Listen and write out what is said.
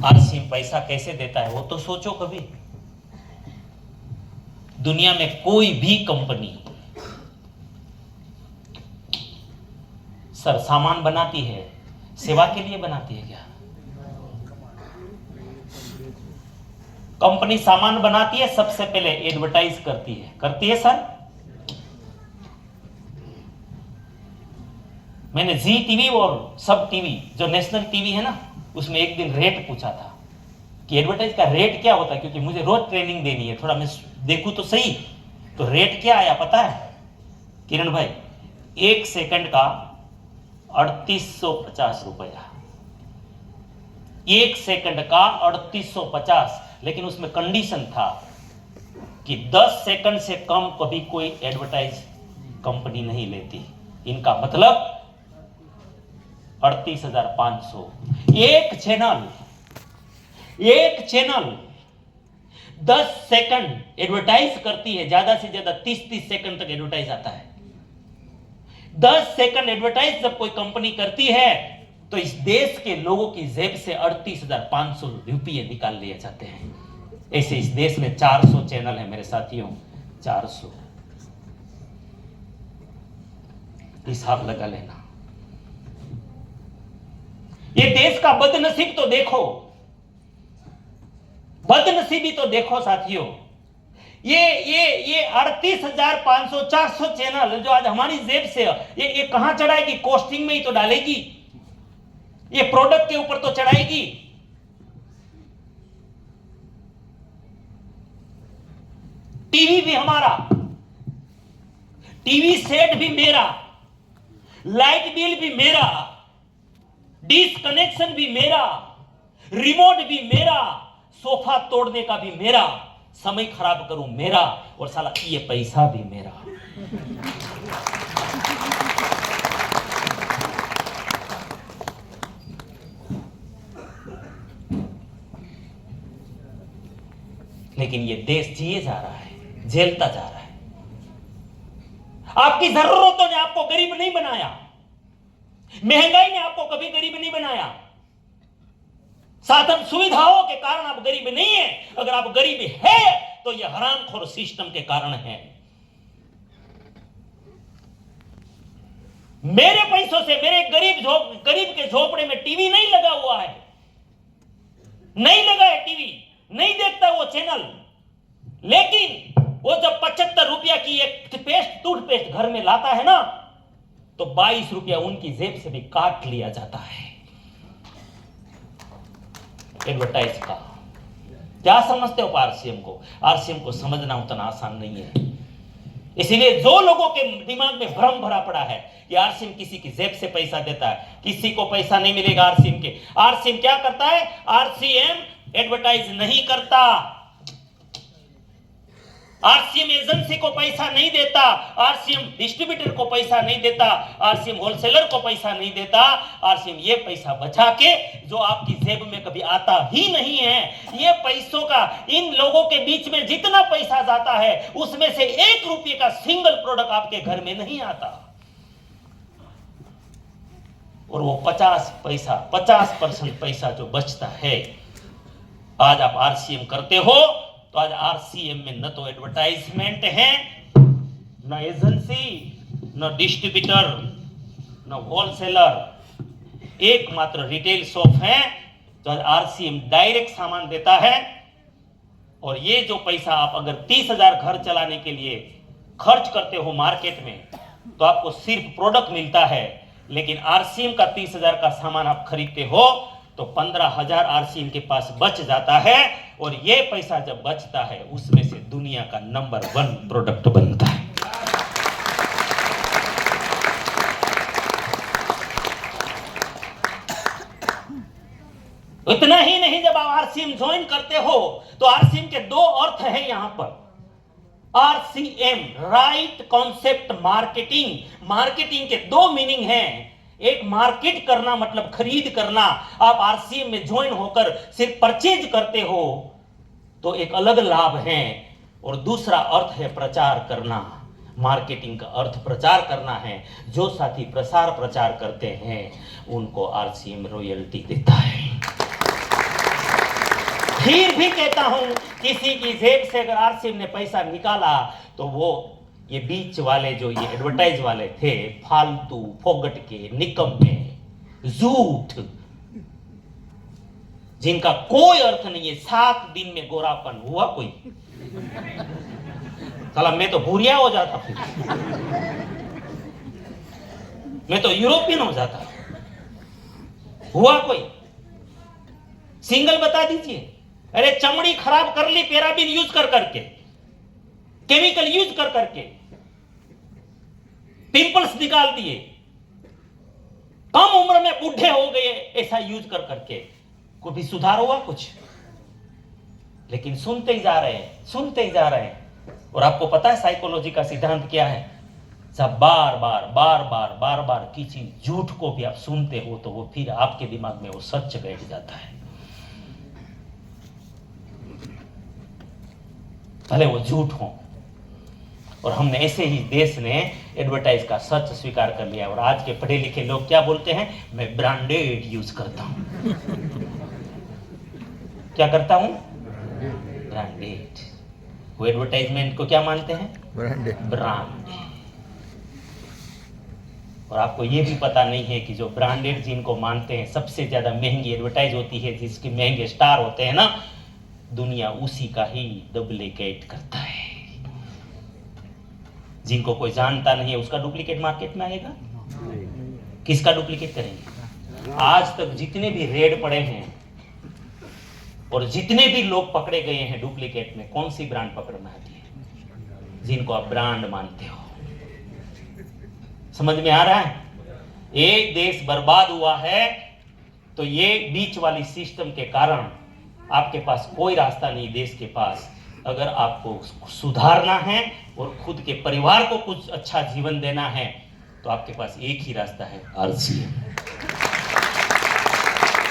RCM पैसा कैसे देता है वो तो सोचो कभी। दुनिया में कोई भी कंपनी सर सामान बनाती है, सेवा के लिए बनाती है क्या? कंपनी सामान बनाती है, सबसे पहले एडवर्टाइज करती है सर। मैंने जी टीवी और सब टीवी जो नेशनल टीवी है ना, उसमें एक दिन रेट पूछा था कि एडवर्टाइज का रेट क्या होता है, क्योंकि मुझे रोज ट्रेनिंग देनी है, थोड़ा मैं देखूं तो सही। तो रेट क्या आया पता है किरण भाई? 1 सेकंड का 3850 रुपया। 1 सेकंड का 3850, लेकिन उसमें कंडीशन था कि 10 सेकंड से कम कभी कोई एडवर्टाइज कंपनी नहीं लेती। इनका मतलब 38,500। एक चैनल 10 सेकंड एडवर्टाइज करती है, ज्यादा से ज्यादा 30 सेकंड तक एडवर्टाइज आता है। 10 सेकंड एडवर्टाइज जब कोई कंपनी करती है तो इस देश के लोगों की जेब से 38,500 रुपये निकाल लिए जाते हैं। ऐसे इस देश में 400 चैनल है मेरे साथियों, 400। हिसाब लगा लेना। ये देश का बदनसीब तो देखो, बदनसीबी तो देखो साथियों। ये 38,500 400 चैनल जो आज हमारी जेब से ये कहां चढ़ाएगी? कॉस्टिंग में ही तो डालेगी, ये प्रोडक्ट के ऊपर तो चढ़ाएगी। टीवी भी हमारा, टीवी सेट भी मेरा, लाइट बिल भी मेरा, डिश कनेक्शन भी मेरा, रिमोट भी मेरा, सोफा तोड़ने का भी मेरा, समय खराब करूं मेरा, और साला ये पैसा भी मेरा। लेकिन ये देश जिए जा रहा है, झेलता जा रहा है। आपकी जरूरतों ने आपको गरीब नहीं बनाया, महंगाई ने आपको कभी गरीब नहीं बनाया, साधन सुविधाओं के कारण आप गरीब नहीं है। अगर आप गरीब है तो यह हरामखोर सिस्टम के कारण है। मेरे पैसों से मेरे गरीब के झोपड़े में टीवी नहीं लगा हुआ है, नहीं लगा है टीवी, नहीं देखता वो चैनल, लेकिन वो जब 75 रुपया की एक टूथपेस्ट घर में लाता है ना, तो 22 रुपया उनकी जेब से भी काट लिया जाता है एडवर्टाइज का। क्या समझते हो आरसीएम को? आरसीएम को समझना उतना आसान नहीं है। इसीलिए जो लोगों के दिमाग में भ्रम भरा पड़ा है कि आरसीएम किसी की जेब से पैसा देता है, किसी को पैसा नहीं मिलेगा आरसीएम के। आरसीएम क्या करता है? आरसीएम एडवर्टाइज नहीं करता, आरसीएम एजेंसी को पैसा नहीं देता, आरसीएम डिस्ट्रीब्यूटर को पैसा नहीं देता, आरसीएम होलसेलर को पैसा नहीं देता। आरसीएम ये पैसा बचा के जो आपकी जेब में कभी आता ही नहीं है, ये पैसों का इन लोगों के बीच में जितना पैसा जाता है उसमें से 1 रुपये का सिंगल प्रोडक्ट आपके घर में नहीं आता। और वो 50% पैसा जो बचता है, आज आप आरसीएम करते हो तो आज आरसीएम में न तो एडवर्टाइजमेंट है, न एजेंसी, न डिस्ट्रीब्यूटर, न होलसेलर, एकमात्र रिटेल शॉप है जो आज आरसीएम डायरेक्ट सामान देता है। और ये जो पैसा आप अगर 30,000 घर चलाने के लिए खर्च करते हो मार्केट में, तो आपको सिर्फ प्रोडक्ट मिलता है, लेकिन आरसीएम का 30,000 का सामान आप खरीदते हो तो 15,000 आरसीएम के पास बच जाता है। और ये पैसा जब बचता है उसमें से दुनिया का नंबर 1 प्रोडक्ट बनता है। इतना ही नहीं, जब आप आरसीएम ज्वाइन करते हो तो आरसीएम के 2 अर्थ हैं यहां पर। RCM right concept marketing, marketing के 2 मीनिंग हैं। एक मार्केट करना मतलब खरीद करना, आप आरसीएम में ज्वाइन होकर सिर्फ परचेज करते हो तो एक अलग लाभ है। और दूसरा अर्थ है प्रचार करना, मार्केटिंग का अर्थ प्रचार करना है। जो साथी प्रसार प्रचार करते हैं उनको आरसीएम रॉयल्टी देता है। फिर भी कहता हूं, किसी की जेब से अगर आरसीएम ने पैसा निकाला तो वो ये बीच वाले जो ये एडवर्टाइज वाले थे, फालतू, फोगट के, निकम्मे, झूठ, जिनका कोई अर्थ नहीं है। 7 दिन में गोरापन हुआ कोई? साला मैं तो भूरिया हो जाता, फिर मैं तो यूरोपियन हो जाता। हुआ कोई? सिंगल बता दीजिए। अरे चमड़ी खराब कर ली पैराबिन यूज कर करके, केमिकल यूज कर करके, पिंपल्स निकाल दिए, कम उम्र में बूढ़े हो गए ऐसा यूज कर करके, कोई भी सुधार हुआ कुछ? लेकिन सुनते ही जा रहे हैं, सुनते ही जा रहे हैं। और आपको पता है साइकोलॉजी का सिद्धांत क्या है? जब बार बार किसी झूठ को भी आप सुनते हो तो वो फिर आपके दिमाग में वो सच बैठ जाता है, भले वो झूठ हो। और हमने ऐसे ही देश ने एडवर्टाइज का सच स्वीकार कर लिया। और आज के पढ़े लिखे लोग क्या बोलते हैं? मैं ब्रांडेड यूज करता हूं। क्या करता हूं? ब्रांडेड। वो एडवर्टाइजमेंट को क्या मानते हैं? ब्रांड। और आपको ये भी पता नहीं है कि जो ब्रांडेड जिनको मानते हैं, सबसे ज्यादा महंगी एडवर्टाइज होती है, जिसके महंगे स्टार होते हैं ना, दुनिया उसी का ही डुप्लीकेट करता है। जिनको कोई जानता नहीं है उसका डुप्लीकेट मार्केट में आएगा। किसका डुप्लीकेट करेंगे? आज तक जितने भी रेड पड़े हैं और जितने भी लोग पकड़े गए हैं डुप्लीकेट में, कौन सी ब्रांड पकड़ में आती है? जिनको आप ब्रांड मानते हो। समझ में आ रहा है? एक देश बर्बाद हुआ है तो ये बीच वाली सिस्टम के कारण आपके पास कोई रास्ता नहीं देश के पास। अगर आपको सुधारना है और खुद के परिवार को कुछ अच्छा जीवन देना है तो आपके पास एक ही रास्ता है, आरसीएम।